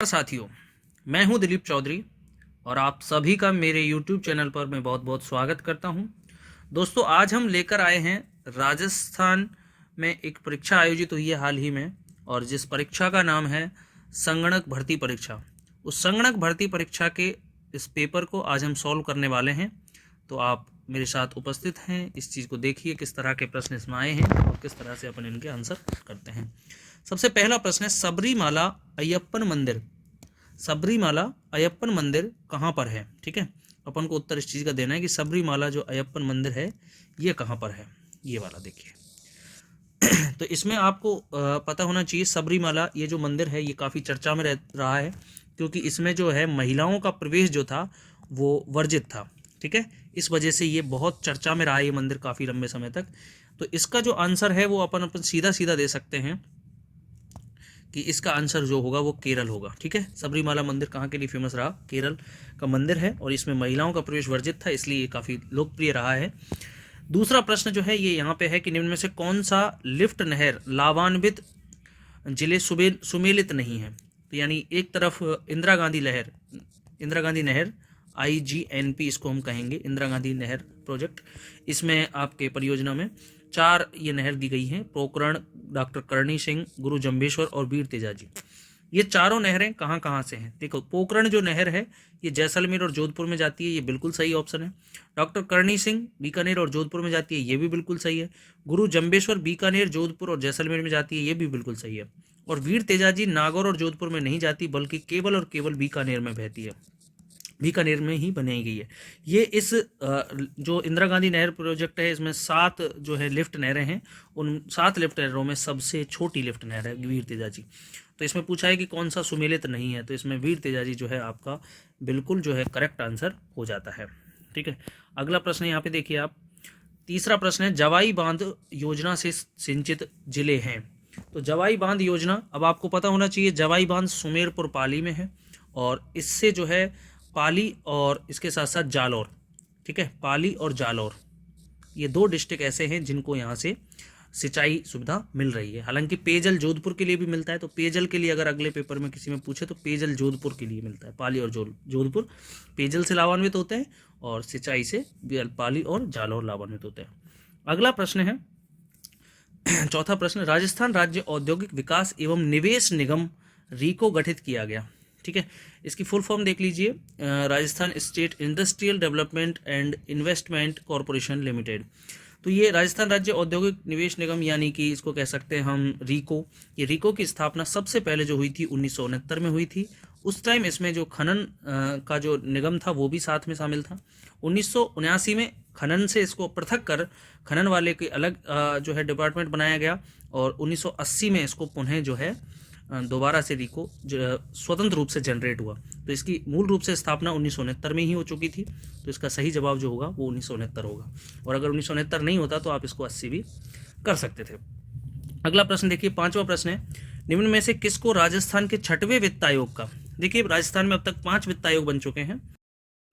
साथियों, मैं हूं दिलीप चौधरी और आप सभी का मेरे YouTube चैनल पर मैं बहुत बहुत स्वागत करता हूं। दोस्तों, आज हम लेकर आए हैं राजस्थान में एक परीक्षा आयोजित हुई है हाल ही में, और जिस परीक्षा का नाम है संगणक भर्ती परीक्षा। उस संगणक भर्ती परीक्षा के इस पेपर को आज हम सॉल्व करने वाले हैं। तो आप मेरे साथ उपस्थित हैं, इस चीज़ को देखिए किस तरह के प्रश्न इसमें आए हैं और किस तरह से अपन इनके आंसर करते हैं। सबसे पहला प्रश्न है, सबरीमाला अयप्पन मंदिर। सबरीमाला अयप्पन मंदिर कहाँ पर है? ठीक है, अपन को उत्तर इस चीज़ का देना है कि सबरीमाला जो अयप्पन मंदिर है ये कहाँ पर है। ये वाला देखिए। तो इसमें आपको पता होना चाहिए, सबरीमाला ये जो मंदिर है ये काफ़ी चर्चा में रह रहा है, क्योंकि इसमें जो है महिलाओं का प्रवेश जो था वो वर्जित था। ठीक है, इस वजह से ये बहुत चर्चा में रहा है ये मंदिर काफ़ी लंबे समय तक। तो इसका जो आंसर है वो अपन सीधा सीधा दे सकते हैं कि इसका आंसर जो होगा वो केरल होगा। ठीक है, सबरीमाला मंदिर कहाँ के लिए फेमस रहा? केरल का मंदिर है, और इसमें महिलाओं का प्रवेश वर्जित था, इसलिए ये काफ़ी लोकप्रिय रहा है। दूसरा प्रश्न जो है ये यहाँ पे है कि निम्न में से कौन सा लिफ्ट नहर लाभान्वित जिले सुमेलित नहीं है? तो यानी एक तरफ इंदिरा गांधी नहर IGNP इसको हम कहेंगे, इंदिरा गांधी नहर प्रोजेक्ट। इसमें आपके परियोजना में 4 ये नहर दी गई हैं, पोखरण, डॉक्टर करणी सिंह, गुरु जम्भेश्वर और वीर तेजाजी। ये चारों नहरें कहाँ कहाँ से हैं? देखो, पोखरण जो नहर है ये जैसलमेर और जोधपुर में जाती है, ये बिल्कुल सही ऑप्शन है। डॉक्टर करणी सिंह बीकानेर और जोधपुर में जाती है, ये भी बिल्कुल सही है। गुरु जम्भेश्वर बीकानेर, जोधपुर और जैसलमेर में जाती है, ये भी बिल्कुल सही है। और वीर तेजाजी नागौर और जोधपुर में नहीं जाती, बल्कि केवल और केवल बीकानेर में बहती है, बीकानेर में ही बनाई गई है। ये इस जो इंदिरा गांधी नहर प्रोजेक्ट है, इसमें 7 जो है लिफ्ट नहरें हैं। उन 7 लिफ्ट नहरों में सबसे छोटी लिफ्ट नहर है वीर तेजाजी। तो इसमें पूछा है कि कौन सा सुमेलित नहीं है, तो इसमें वीर तेजाजी जो है आपका बिल्कुल जो है करेक्ट आंसर हो जाता है। ठीक है, अगला प्रश्न यहाँ पे देखिए आप। तीसरा प्रश्न है, जवाई बांध योजना से सिंचित जिले हैं। तो जवाई बांध योजना, अब आपको पता होना चाहिए, जवाई बांध सुमेरपुर पाली में है, और इससे जो है पाली और इसके साथ साथ जालौर। ठीक है, पाली और जालौर ये 2 डिस्ट्रिक्ट ऐसे हैं जिनको यहाँ से सिंचाई सुविधा मिल रही है। हालांकि पेयजल जोधपुर के लिए भी मिलता है, तो पेयजल के लिए अगर अगले पेपर में किसी में पूछे तो पेयजल जोधपुर के लिए मिलता है। पाली और जोधपुर पेयजल से लाभान्वित होते हैं, और सिंचाई से पाली और जालौर लाभान्वित होते हैं। अगला प्रश्न है, चौथा प्रश्न, राजस्थान राज्य औद्योगिक विकास एवं निवेश निगम रीको गठित किया गया। ठीक है, इसकी फुल फॉर्म देख लीजिए, Rajasthan state industrial development and investment corporation limited. तो ये राजस्थान राज्य औद्योगिक निवेश निगम, यानी कि इसको कह सकते हैं हम रीको। ये रीको की स्थापना सबसे पहले जो हुई थी 1969 में हुई थी। उस टाइम इसमें जो खनन का जो निगम था वो भी साथ में शामिल था। 1979 में खनन से इसको पृथक कर खनन वाले के अलग जो है डिपार्टमेंट बनाया गया, और 1980 में इसको पुनः जो है दोबारा से रीको स्वतंत्र रूप से जनरेट हुआ। तो इसकी मूल रूप से स्थापना 1969 में ही हो चुकी थी, तो इसका सही जवाब जो होगा वो 1969 होगा। और अगर 1969 नहीं होता तो आप इसको 80 भी कर सकते थे। अगला प्रश्न देखिए, 5वां प्रश्न है, निम्न में से किसको राजस्थान के 6वें वित्त आयोग का? देखिए, राजस्थान में अब तक 5 वित्त आयोग बन चुके हैं।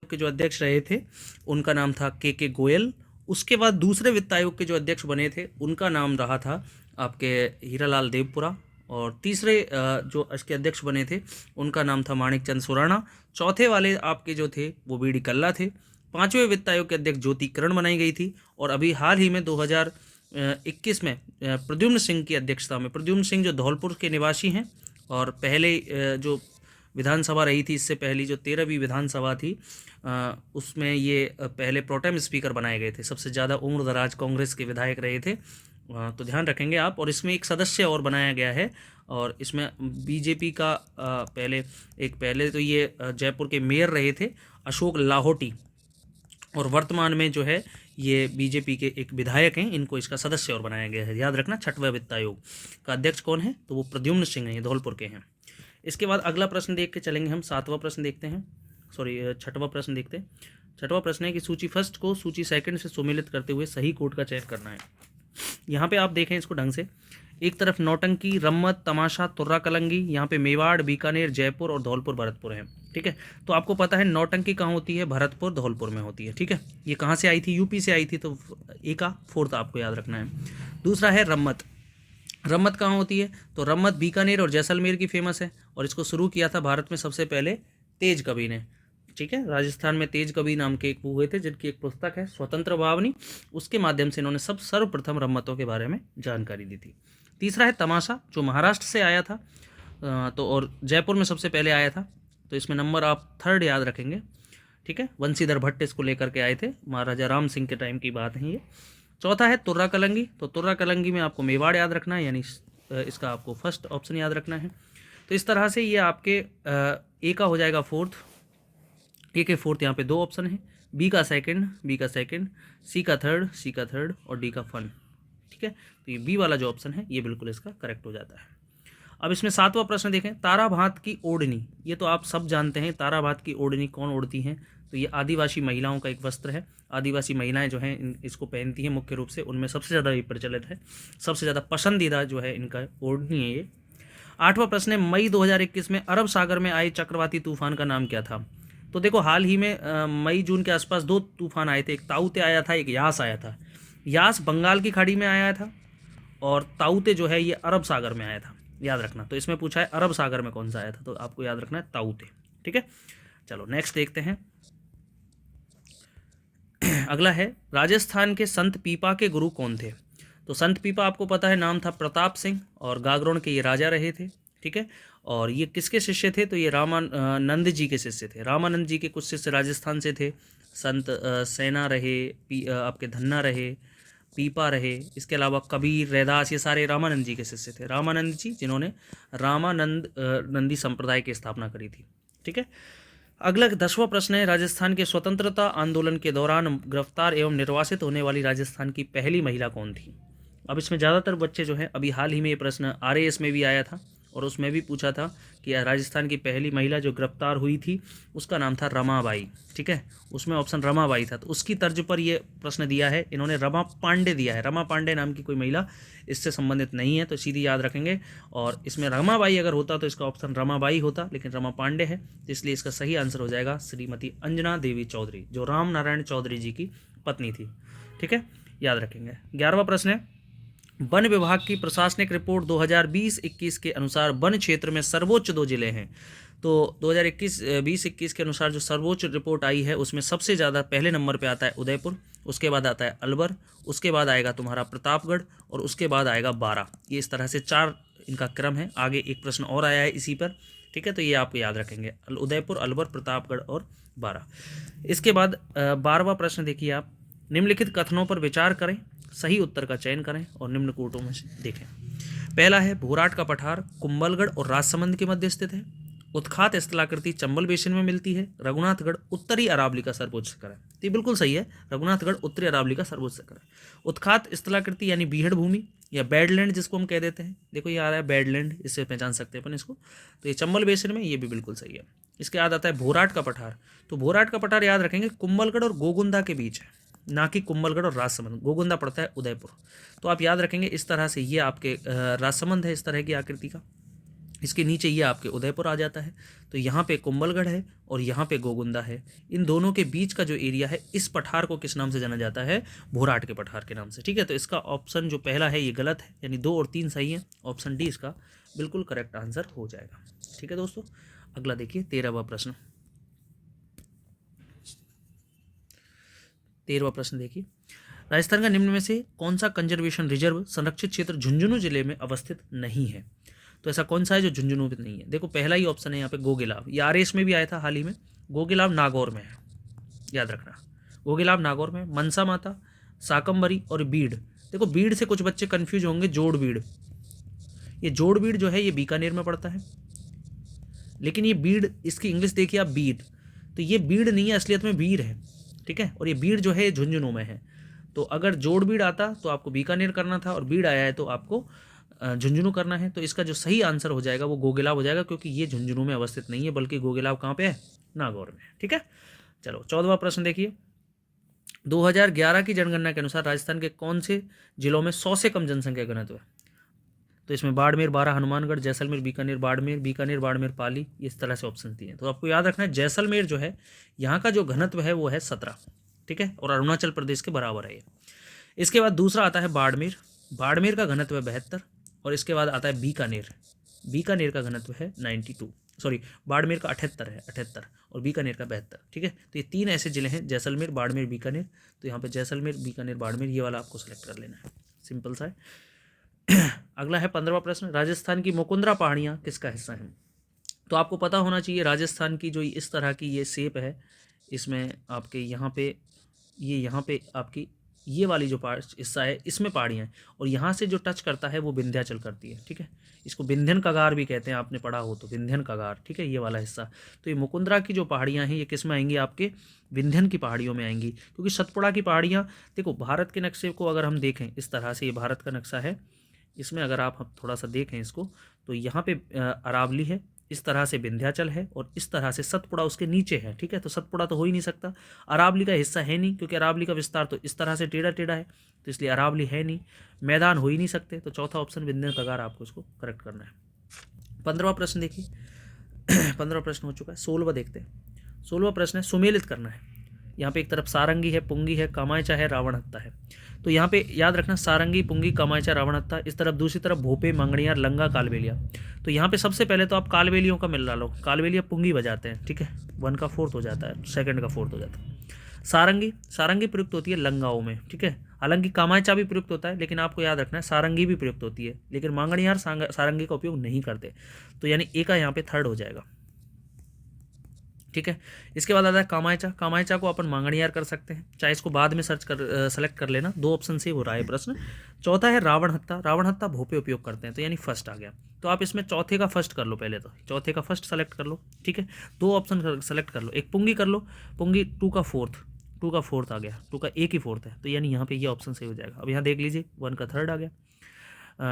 के जो अध्यक्ष रहे थे उनका नाम था के गोयल। उसके बाद दूसरे वित्त आयोग के जो अध्यक्ष बने थे उनका नाम रहा था आपके हीरालाल देवपुरा, और तीसरे जो इसके अध्यक्ष बने थे उनका नाम था माणिक चंद सुराणा। चौथे वाले आपके जो थे वो बीडी कल्ला थे। 5वें वित्त आयोग के अध्यक्ष ज्योति किरण बनाई गई थी, और अभी हाल ही में 2021 में प्रद्युम्न सिंह की अध्यक्षता में, प्रद्युम्न सिंह जो धौलपुर के निवासी हैं, और पहले जो विधानसभा रही थी इससे पहली जो 13वीं विधानसभा थी उसमें ये पहले प्रोटेम स्पीकर बनाए गए थे। सबसे ज़्यादा उम्र दराज कांग्रेस के विधायक रहे थे, तो ध्यान रखेंगे आप। और इसमें एक सदस्य और बनाया गया है, और इसमें बीजेपी का पहले तो ये जयपुर के मेयर रहे थे अशोक लाहौटी, और वर्तमान में जो है ये बीजेपी के एक विधायक हैं, इनको इसका सदस्य और बनाया गया है। याद रखना, 6वें वित्त आयोग का अध्यक्ष कौन है? तो वो प्रद्युम्न सिंह हैं, ये धौलपुर के हैं। इसके बाद अगला प्रश्न देख के चलेंगे हम। 7वां प्रश्न देखते हैं, 6वां प्रश्न देखते हैं। 6वां प्रश्न है कि सूची फर्स्ट को सूची सेकंड से सुमेलित करते हुए सही कोड का चयन करना है। यहाँ पे आप देखें इसको ढंग से, एक तरफ नौटंकी, रम्मत, तमाशा, तुर्रा कलंगी, यहाँ पे मेवाड़, बीकानेर, जयपुर और धौलपुर भरतपुर है। ठीक है, तो आपको पता है नौटंकी कहाँ होती है? भरतपुर धौलपुर में होती है। ठीक है, ये कहाँ से आई थी? यूपी से आई थी, तो ए का 4th आपको याद रखना है। दूसरा है रम्मत। रम्मत कहाँ होती है? तो रम्मत बीकानेर और जैसलमेर की फेमस है, और इसको शुरू किया था भारत में सबसे पहले तेज कवि ने। ठीक है, राजस्थान में तेज कवि नाम के एक वो हुए थे, जिनकी एक पुस्तक है स्वतंत्र भावनी, उसके माध्यम से इन्होंने सर्वप्रथम रम्मतों के बारे में जानकारी दी थी। तीसरा है तमाशा, जो महाराष्ट्र से आया था, तो और जयपुर में सबसे पहले आया था। तो इसमें नंबर आप 3rd याद रखेंगे। ठीक है, वंशीधर भट्ट इसको लेकर के आए थे, महाराजा राम सिंह के टाइम की बात है ये। चौथा है तुर्रा कलंगी, तो तुर्रा कलंगी में आपको मेवाड़ याद रखना है, यानी इसका आपको फर्स्ट ऑप्शन याद रखना है। तो इस तरह से ये आपके ए का हो जाएगा 4th, ए के 4th, यहाँ पे 2 ऑप्शन है, बी का सेकंड, सी का थर्ड और डी का 1। ठीक है, तो ये बी वाला जो ऑप्शन है ये बिल्कुल इसका करेक्ट हो जाता है। अब इसमें 7वां प्रश्न देखें, ताराभात की ओढ़नी, ये तो आप सब जानते हैं, ताराभात की ओढ़नी कौन ओढ़ती हैं? तो ये आदिवासी महिलाओं का एक वस्त्र है। आदिवासी महिलाएं जो हैं इसको पहनती हैं मुख्य रूप से, उनमें सबसे ज़्यादा ये प्रचलित है, सबसे ज़्यादा पसंदीदा जो है इनका ओढ़नी है ये। 8वां प्रश्न है, मई 2021 में अरब सागर में आए चक्रवाती तूफान का नाम क्या था? तो देखो, हाल ही में मई जून के आसपास 2 तूफान आए थे, एक ताउते आया था, एक यास आया था। यास बंगाल की खाड़ी में आया था, और ताउते जो है ये अरब सागर में आया था, याद रखना। तो इसमें पूछा है अरब सागर में कौन सा आया था, तो आपको याद रखना है ताउते। ठीक है, चलो नेक्स्ट देखते हैं। अगला है, राजस्थान के संत पीपा के गुरु कौन थे? तो संत पीपा आपको पता है, नाम था प्रताप सिंह, और गागरोन के ये राजा रहे थे। ठीक है, और ये किसके शिष्य थे? तो ये रामानंद जी के शिष्य थे। रामानंद जी के कुछ शिष्य राजस्थान से थे, संत सेना रहे, आपके धन्ना रहे, पीपा रहे, इसके अलावा कबीर, रैदास, ये सारे रामानंद जी के शिष्य थे। रामानंद जी जिन्होंने नंदी संप्रदाय की स्थापना करी थी। ठीक है, अगला 10वां प्रश्न है, राजस्थान के स्वतंत्रता आंदोलन के दौरान गिरफ्तार एवं निर्वासित होने वाली राजस्थान की पहली महिला कौन थी? अब इसमें ज़्यादातर बच्चे जो हैं, अभी हाल ही में ये प्रश्न RAS में भी आया था, और उसमें भी पूछा था कि राजस्थान की पहली महिला जो गिरफ्तार हुई थी उसका नाम था रमाबाई। ठीक है, उसमें ऑप्शन रमाबाई था, तो उसकी तर्ज पर ये प्रश्न दिया है इन्होंने, रमा पांडे दिया है। रमा पांडे नाम की कोई महिला इससे संबंधित नहीं है, तो सीधी याद रखेंगे। और इसमें रमाबाई अगर होता तो इसका ऑप्शन रमाबाई होता, लेकिन रमा पांडे है, तो इसलिए इसका सही आंसर हो जाएगा श्रीमती अंजना देवी चौधरी, जो राम नारायण चौधरी जी की पत्नी थी। ठीक है, याद रखेंगे। 11वां प्रश्न है, वन विभाग की प्रशासनिक रिपोर्ट 2020-21 के अनुसार वन क्षेत्र में सर्वोच्च 2 जिले हैं। तो 2021-20-21 के अनुसार जो सर्वोच्च रिपोर्ट आई है उसमें सबसे ज़्यादा पहले नंबर पे आता है उदयपुर, उसके बाद आता है अलवर, उसके बाद आएगा तुम्हारा प्रतापगढ़, और उसके बाद आएगा बारां। ये इस तरह से 4 इनका क्रम है। आगे एक प्रश्न और आया है इसी पर। ठीक है, तो ये आप याद रखेंगे, उदयपुर, अलवर, प्रतापगढ़ और बारां। इसके बाद 12वां प्रश्न देखिए आप, निम्नलिखित कथनों पर विचार करें, सही उत्तर का चयन करें और निम्न कोटों में से देखें। पहला है, भोराट का पठार कुंभलगढ़ और राजसमंद के मध्य स्थित है। उत्खात स्थलाकृति चंबल बेसिन में मिलती है। रघुनाथगढ़ उत्तरी अरावली का सर्वोच्च शिखर है। तो ये बिल्कुल सही है, रघुनाथगढ़ उत्तरी अरावली का सर्वोच्च शिखर है। उत्खात स्थलाकृति यानी बीहड़ भूमि या बैडलैंड जिसको हम कह देते हैं, देखो ये आ रहा है बैडलैंड, इससे पहचान सकते हैं अपन इसको। तो ये चंबल बेसिन में, ये भी बिल्कुल सही है। इसके बाद आता है भोराट का पठार। तो भोराट का पठार याद रखेंगे कुंभलगढ़ और गोगुंदा के बीच है, ना कि कुंभलगढ़ और राजसमंद। गोगुंदा पड़ता है उदयपुर। तो आप याद रखेंगे इस तरह से, ये आपके राजसमंद है इस तरह की आकृति का, इसके नीचे ये आपके उदयपुर आ जाता है। तो यहाँ पे कुंभलगढ़ है और यहाँ पे गोगुंदा है। इन दोनों के बीच का जो एरिया है, इस पठार को किस नाम से जाना जाता है? भोराट के पठार के नाम से। ठीक है, तो इसका ऑप्शन जो पहला है ये गलत है, यानी 2 और 3 सही है। ऑप्शन डी इसका बिल्कुल करेक्ट आंसर हो जाएगा। ठीक है दोस्तों, अगला देखिए 13वां प्रश्न। 13वां प्रश्न देखिए, राजस्थान का निम्न में से कौन सा कंजर्वेशन रिजर्व संरक्षित क्षेत्र झुंझुनू जिले में अवस्थित नहीं है? तो ऐसा कौन सा है जो झुंझुनू में नहीं है? देखो पहला ही ऑप्शन है यहाँ पे गोगिलाव, ये RAS में भी आया था हाल ही में। गोगिलाव नागौर में है, याद रखना। गोगिलाव नागौर में। मनसा माता, साकम्बरी और बीड़। देखो बीड़ से कुछ बच्चे कंफ्यूज होंगे, जोड़ बीड़, ये जोड़ बीड़ जो है ये बीकानेर में पड़ता है, लेकिन ये बीड़, इसकी इंग्लिश देखिए आप, बीड़। तो ये बीड़ नहीं है, असलियत में बीड़ है। ठीक है, और ये बीड़ जो है झुंझुनू में है। तो अगर जोड़ बीड़ आता तो आपको बीकानेर करना था, और बीड़ आया है तो आपको झुंझुनू करना है। तो इसका जो सही आंसर हो जाएगा वो गोगिलाव हो जाएगा, क्योंकि ये झुंझुनू में अवस्थित नहीं है, बल्कि गोगिलाव कहाँ पे है? नागौर में। ठीक है, चलो 14वां प्रश्न देखिए, 2011 की जनगणना के अनुसार राजस्थान के कौन से जिलों में 100 से कम जनसंख्या घनत्व है? तो इसमें बाड़मेर, बारां, हनुमानगढ़, जैसलमेर, बीकानेर, बाड़मेर, पाली, इस तरह से ऑप्शन दिए हैं। तो आपको याद रखना है जैसलमेर जो है, यहाँ का जो घनत्व है वो है 17। ठीक है, और अरुणाचल प्रदेश के बराबर है ये। इसके बाद दूसरा आता है बाड़मेर। बाड़मेर का घनत्व है 72। और इसके बाद आता है बीकानेर। बीकानेर का घनत्व है 92, सॉरी बाड़मेर का 78 है, 78, और बीकानेर का 72। ठीक है, तो ये 3 ऐसे जिले हैं, जैसलमेर, बाड़मेर, बीकानेर। तो यहाँ पे जैसलमेर, बीकानेर, बाड़मेर, ये वाला आपको सेलेक्ट कर लेना है, सिंपल सा है। अगला है 15वां प्रश्न, राजस्थान की मुकुंदरा पहाड़ियाँ किसका हिस्सा हैं? तो आपको पता होना चाहिए राजस्थान की जो इस तरह की ये शेप है, इसमें आपके यहाँ पे यहाँ पे आपकी ये वाली जो हिस्सा है इसमें पहाड़ियाँ हैं, और यहाँ से जो टच करता है वो विंध्याचल करती है। ठीक है, इसको विंध्यन कगार भी कहते हैं, आपने पढ़ा हो तो, विंध्यन कगार। ठीक है, ये वाला हिस्सा। तो ये मुकुंदरा की जो पहाड़ियाँ हैं ये किस में आएंगी? आपके विंध्यन की पहाड़ियों में आएंगी, क्योंकि सतपुड़ा की पहाड़ियाँ, देखो भारत के नक्शे को अगर हम देखें इस तरह से, ये भारत का नक्शा है, इसमें अगर आप थोड़ा सा देखें इसको, तो यहाँ पे अरावली है, इस तरह से विंध्याचल है, और इस तरह से सतपुड़ा उसके नीचे है। ठीक है, तो सतपुड़ा तो हो ही नहीं सकता, अरावली का हिस्सा है नहीं, क्योंकि अरावली का विस्तार तो इस तरह से टेढ़ा टेढ़ा है, तो इसलिए अरावली है नहीं, मैदान हो ही नहीं सकते। तो चौथा ऑप्शन विंध्यन कगार आपको इसको करेक्ट करना है। 15वां प्रश्न देखिए। 15वां प्रश्न हो चुका है, 16वां देखते हैं। 16वां प्रश्न है सुमेलित करना है। यहाँ पे एक तरफ सारंगी है, पुंगी है, कामायचा है, रावणहत्ता है। तो यहाँ पे याद रखना, सारंगी, पुंगी, कामायचा, रावणहत्ता, इस तरफ दूसरी तरफ भोपे, मंगणियार, लंगा, कालबेलिया। तो यहाँ पे सबसे पहले तो आप कालबेलियों का मिल लो, कालबेलिया पुंगी बजाते हैं। ठीक है, 1 का 4th हो जाता है, 2nd का 4th हो जाता है। सारंगी, सारंगी प्रयुक्त होती है लंगाओं में। ठीक है, हालांकि कामायचा भी प्रयुक्त होता है, लेकिन आपको याद रखना है सारंगी भी प्रयुक्त होती है, लेकिन मांगणियार सारंगी का उपयोग नहीं करते। तो यानी ए का यहाँ पे 3rd हो जाएगा। ठीक है, इसके बाद आता है कामायचा। कामायचा को अपन मांगणियार कर सकते हैं, चाहे इसको बाद में सेलेक्ट कर लेना, 2 ऑप्शन से हो रहा है प्रश्न। चौथा है रावणहत्ता। रावणहत्ता भोपे उपयोग करते हैं, तो यानी फर्स्ट आ गया। तो आप इसमें चौथे का फर्स्ट कर लो, पहले तो चौथे का फर्स्ट सेलेक्ट कर लो। ठीक है, 2 ऑप्शन सेलेक्ट कर लो, एक पुंगी कर लो, पुंगी 2 का 4th आ गया, 2 का एक ही 4th है, तो यानी यहाँ पे ये ऑप्शन सही हो जाएगा। अब यहाँ देख लीजिए, 1 का 3rd आ गया,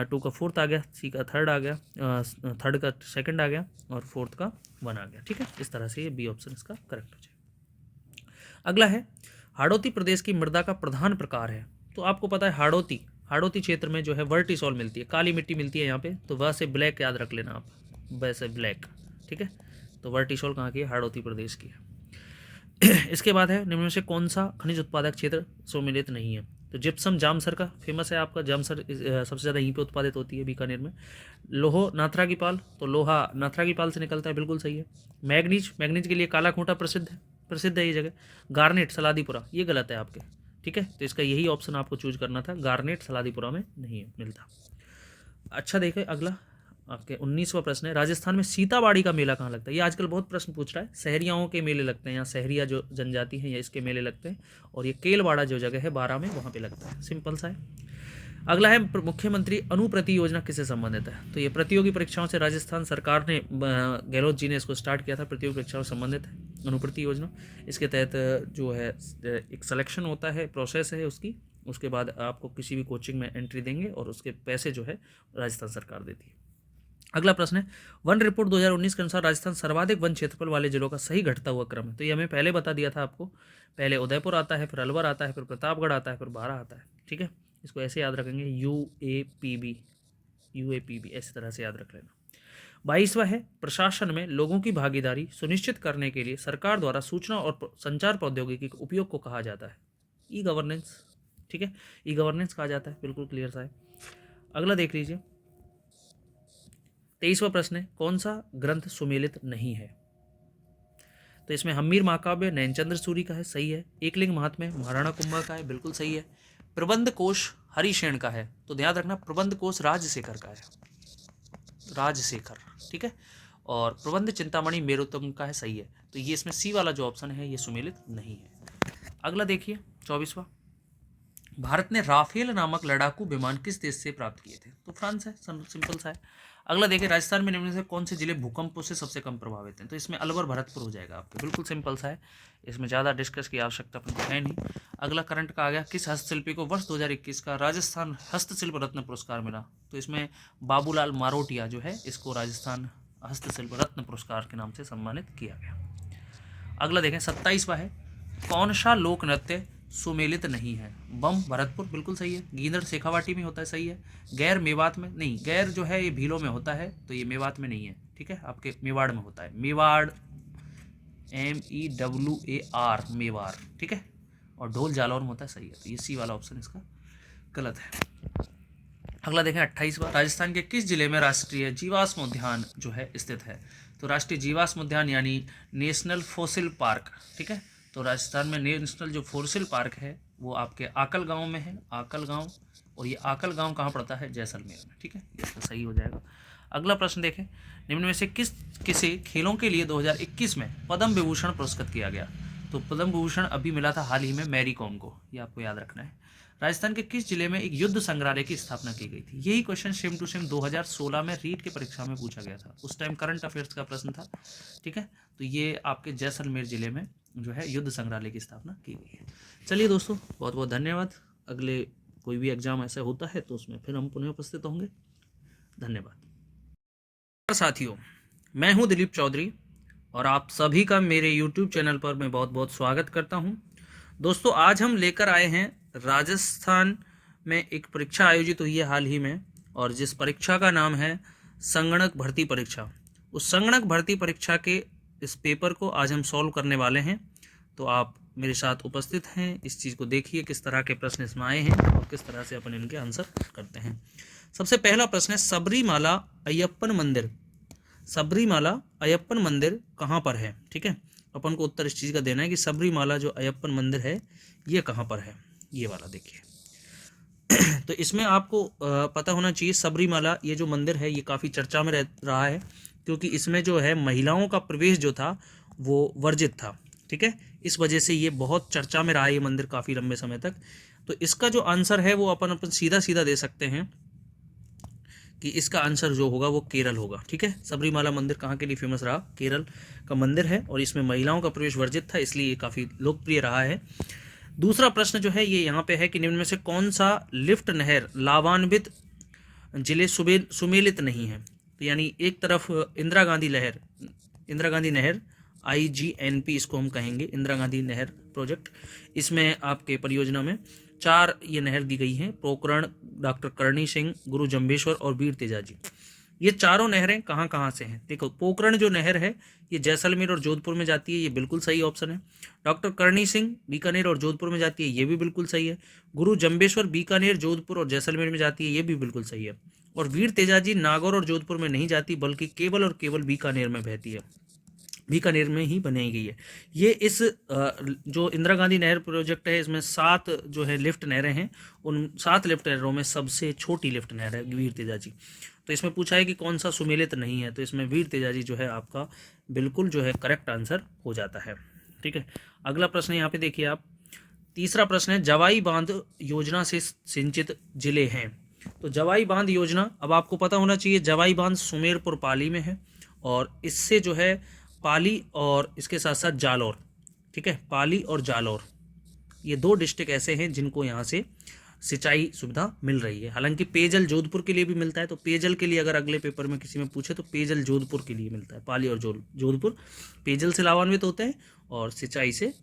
2 का 4th आ गया, सी का 3rd आ गया, 3rd का 2nd आ गया, और 4th का 1 आ गया। ठीक है, इस तरह से ये बी ऑप्शन इसका करेक्ट हो जाएगा। अगला है हाड़ौती प्रदेश की मृदा का प्रधान प्रकार है। तो आपको पता है हाड़ौती क्षेत्र में जो है वर्टिसॉल मिलती है, काली मिट्टी मिलती है यहाँ पे, तो वह से ब्लैक याद रख लेना आप, वैसे ब्लैक। ठीक है, तो वर्टिसॉल कहाँ की है? हाड़ौती प्रदेश की है। इसके बाद है निम्न में से कौन सा खनिज उत्पादक क्षेत्र सुमेलित नहीं है? तो जिप्सम जामसर का फेमस है आपका, जामसर सबसे ज़्यादा यहीं पे उत्पादित होती है, बीकानेर में। लोहो नाथरा की पाल, तो लोहा नाथरा की पाल से निकलता है, बिल्कुल सही है। मैग्नीज के लिए काला खूंटा प्रसिद्ध है ये जगह। गार्नेट सलादीपुरा, ये गलत है आपके। ठीक है, तो इसका यही ऑप्शन आपको चूज करना था, गार्नेट सलादीपुरा में नहीं मिलता। अच्छा देखें, अगला आपके 19वां प्रश्न है, राजस्थान में सीताबाड़ी का मेला कहाँ लगता है? ये आजकल बहुत प्रश्न पूछ रहा है। सहरियाओं के मेले लगते हैं, यहाँ सहरिया जो जनजाति है या इसके मेले लगते हैं, और ये केलवाड़ा जो जगह है 12 में, वहाँ पे लगता है, सिंपल सा है। अगला है मुख्यमंत्री अनुप्रति योजना किससे संबंधित है? तो ये प्रतियोगी परीक्षाओं से राजस्थान सरकार ने, गहलोत जी ने इसको स्टार्ट किया था, प्रतियोगी परीक्षाओं से संबंधित है अनुप्रति योजना। इसके तहत जो है एक सिलेक्शन होता है, प्रोसेस है उसकी, उसके बाद आपको किसी भी कोचिंग में एंट्री देंगे, और उसके पैसे जो है राजस्थान सरकार देती है। अगला प्रश्न है, वन रिपोर्ट 2019 के अनुसार राजस्थान सर्वाधिक वन क्षेत्रफल वाले जिलों का सही घटता हुआ क्रम है। तो ये हमें पहले बता दिया था आपको, पहले उदयपुर आता है, फिर अलवर आता है, फिर प्रतापगढ़ आता है, फिर बारां आता है। ठीक है, इसको ऐसे याद रखेंगे, यूएपीबी ऐसी तरह से याद रख लेना। 22वां है, प्रशासन में लोगों की भागीदारी सुनिश्चित करने के लिए सरकार द्वारा सूचना और संचार प्रौद्योगिकी के उपयोग को कहा जाता है, ई गवर्नेंस। ठीक है, ई गवर्नेंस कहा जाता है, बिल्कुल क्लियर सा है। अगला देख लीजिए, 23वां प्रश्न है, कौन सा ग्रंथ सुमेलित नहीं है? तो इसमें हम्मीर महाकाव्य नैनचंद्र सूरी का है, सही है। एकलिंग महात्म्य महाराणा कुंभा का है, बिल्कुल सही है। प्रबंध कोश हरिशेन का है, तो ध्यान रखना प्रबंध कोश राजशेखर का है, राजशेखर। ठीक है, और प्रबंध चिंतामणि मेरुत्तम का है, सही है। तो ये इसमें सी वाला जो ऑप्शन है ये सुमेलित नहीं है। अगला देखिए 24वां, भारत ने राफेल नामक लड़ाकू विमान किस देश से प्राप्त किए थे? तो फ्रांस है, सिंपल सा है। अगला देखिए, राजस्थान में निम्न से कौन से जिले भूकंपों से सबसे कम प्रभावित हैं? तो इसमें अलवर भरतपुर हो जाएगा आपके, बिल्कुल सिंपल सा है, इसमें ज़्यादा डिस्कस की आवश्यकता अपने को है नहीं। अगला करंट का आ गया, किस हस्तशिल्पी को वर्ष 2021 का राजस्थान हस्तशिल्प रत्न पुरस्कार मिला? तो इसमें बाबूलाल मारोटिया जो है, इसको राजस्थान हस्तशिल्प रत्न पुरस्कार के नाम से सम्मानित किया गया। अगला देखें 27वां है, कौन सा लोक नृत्य सुमेलित नहीं है? बम भरतपुर, बिल्कुल सही है। गींदड़ शेखावाटी में होता है, सही है। गैर मेवात में नहीं, गैर जो है ये भीलों में होता है, तो ये मेवात में नहीं है। ठीक है, आपके मेवाड़ में होता है, मेवाड़ MEWAR मेवाड़। ठीक है, और ढोल जालौर में होता है, सही है। तो ये सी वाला ऑप्शन इसका गलत है। अगला देखें 28वां, राजस्थान के किस जिले में राष्ट्रीय जीवाश्म उद्यान जो है स्थित है? तो राष्ट्रीय जीवाश्म उद्यान यानी नेशनल फॉसिल पार्क, ठीक है। तो राजस्थान में नेशनल जो फॉसिल पार्क है वो आपके आकल गांव में है, आकल गांव। और ये आकल गांव कहाँ पड़ता है? जैसलमेर में, ठीक है। ये तो सही हो जाएगा। अगला प्रश्न देखें, निम्न में से किसे खेलों के लिए 2021 में पद्म विभूषण पुरस्कृत किया गया? तो पद्म विभूषण अभी मिला था हाल ही में मैरी कॉम को, ये आपको याद रखना है। राजस्थान के किस जिले में एक युद्ध संग्रहालय की स्थापना की गई थी? यही क्वेश्चन सेम टू सेम 2016 में रीट की परीक्षा में पूछा गया था, उस टाइम करंट अफेयर्स का प्रश्न था, ठीक है। तो ये आपके जैसलमेर जिले में जो है युद्ध संग्रहालय की स्थापना की गई है। चलिए दोस्तों, बहुत बहुत धन्यवाद। अगले कोई भी एग्जाम ऐसा होता है तो उसमें फिर हम पुनः उपस्थित होंगे। धन्यवाद। साथियों, मैं हूं दिलीप चौधरी और आप सभी का मेरे YouTube चैनल पर मैं बहुत बहुत स्वागत करता हूं। दोस्तों, आज हम लेकर आए हैं राजस्थान में एक परीक्षा आयोजित हुई है हाल ही में, और जिस परीक्षा का नाम है संगणक भर्ती परीक्षा। उस संगणक भर्ती परीक्षा के इस पेपर को आज हम सॉल्व करने वाले हैं। तो आप मेरे साथ उपस्थित हैं, इस चीज़ को देखिए किस तरह के प्रश्न इसमें आए हैं और किस तरह से अपन इनके आंसर करते हैं। सबसे पहला प्रश्न है, सबरीमाला अयप्पन मंदिर, सबरीमाला अयप्पन मंदिर कहाँ पर है? ठीक है, अपन को उत्तर इस चीज़ का देना है कि सबरीमाला जो अयप्पन मंदिर है ये कहाँ पर है। ये वाला देखिए। तो इसमें आपको पता होना चाहिए, सबरीमाला ये जो मंदिर है ये काफ़ी चर्चा में रह रहा है, क्योंकि इसमें जो है महिलाओं का प्रवेश जो था वो वर्जित था, ठीक है। इस वजह से ये बहुत चर्चा में रहा है ये मंदिर काफ़ी लंबे समय तक। तो इसका जो आंसर है वो अपन सीधा सीधा दे सकते हैं कि इसका आंसर जो होगा वो केरल होगा, ठीक है। सबरीमाला मंदिर कहाँ के लिए फेमस रहा? केरल का मंदिर है, और इसमें महिलाओं का प्रवेश वर्जित था, इसलिए ये काफ़ी लोकप्रिय रहा है। दूसरा प्रश्न जो है ये यहाँ पे है कि निम्न में से कौन सा लिफ्ट नहर लावान्वित जिले सुमेलित नहीं है? तो यानी एक तरफ इंदिरा गांधी नहर IGNP इसको हम कहेंगे, इंदिरा गांधी नहर प्रोजेक्ट। इसमें आपके परियोजना में 4 ये नहर दी गई हैं, पोकरण, डॉक्टर करणी सिंह, गुरु जम्भेश्वर और वीर तेजाजी। ये चारों नहरें कहाँ कहाँ से हैं? देखो, पोकरण जो नहर है ये जैसलमेर और जोधपुर में जाती है, ये बिल्कुल सही ऑप्शन है। डॉक्टर करणी सिंह बीकानेर और जोधपुर में जाती है, ये भी बिल्कुल सही है। गुरु जम्भेश्वर बीकानेर, जोधपुर और जैसलमेर में जाती है, ये भी बिल्कुल सही है। और वीर तेजाजी नागौर और जोधपुर में नहीं जाती, बल्कि केवल और केवल बीकानेर में बहती है, बीकानेर में ही बनाई गई है। ये इस जो इंदिरा गांधी नहर प्रोजेक्ट है इसमें 7 जो है लिफ्ट नहरें हैं, उन 7 लिफ्ट नहरों में सबसे छोटी लिफ्ट नहर है वीर तेजाजी। तो इसमें पूछा है कि कौन सा सुमेलित नहीं है, तो इसमें वीर तेजाजी जो है आपका बिल्कुल जो है करेक्ट आंसर हो जाता है, ठीक है। अगला प्रश्न यहाँ पे देखिए आप, तीसरा प्रश्न है, जवाई बांध योजना से सिंचित जिले हैं। तो जवाई बांध योजना, अब आपको पता होना चाहिए, जवाई बांध सुमेरपुर पाली में है, और इससे जो है पाली और इसके साथ साथ जालौर, ठीक है, पाली और जालौर ये 2 डिस्ट्रिक्ट ऐसे हैं जिनको यहाँ से सिंचाई सुविधा मिल रही है। हालांकि पेयजल जोधपुर के लिए भी मिलता है, तो पेयजल के लिए अगर अगले पेपर में किसी में पूछे तो पेयजल जोधपुर के लिए मिलता है। पाली और जोधपुर पेयजल से लाभान्वित होते हैं और सिंचाई से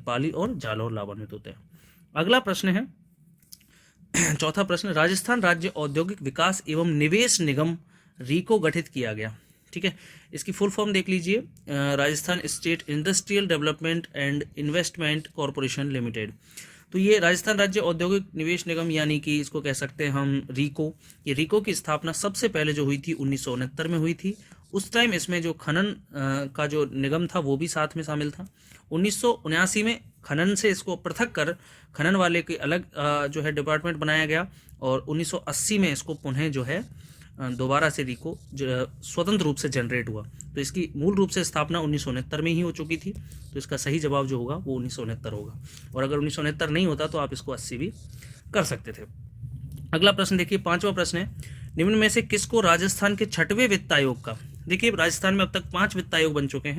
पाली और जालौर लाभान्वित होते हैं। अगला प्रश्न है, चौथा प्रश्न, राजस्थान राज्य औद्योगिक विकास एवं निवेश निगम रीको गठित किया गया, ठीक है। इसकी फुल फॉर्म देख लीजिए, Rajasthan state industrial development and investment corporation limited. तो ये राजस्थान राज्य औद्योगिक निवेश निगम यानी कि इसको कह सकते हैं हम रीको। ये रीको की स्थापना सबसे पहले जो हुई थी 1969 में हुई थी। उस टाइम इसमें जो खनन का जो निगम था वो भी साथ में शामिल था। 1979 में खनन से इसको पृथक कर खनन वाले के अलग जो है डिपार्टमेंट बनाया गया, और 1980 में इसको पुनः जो है दोबारा से रीको स्वतंत्र रूप से जनरेट हुआ। तो इसकी मूल रूप से स्थापना 1969 में ही हो चुकी थी, तो इसका सही जवाब जो होगा वो 1969 होगा। और अगर 1969 नहीं होता तो आप इसको 80 भी कर सकते थे। अगला प्रश्न देखिए, 5वां प्रश्न है, निम्न में से किसको राजस्थान के 6वें वित्त आयोग का, देखिए राजस्थान में अब तक 5 वित्त आयोग बन चुके हैं,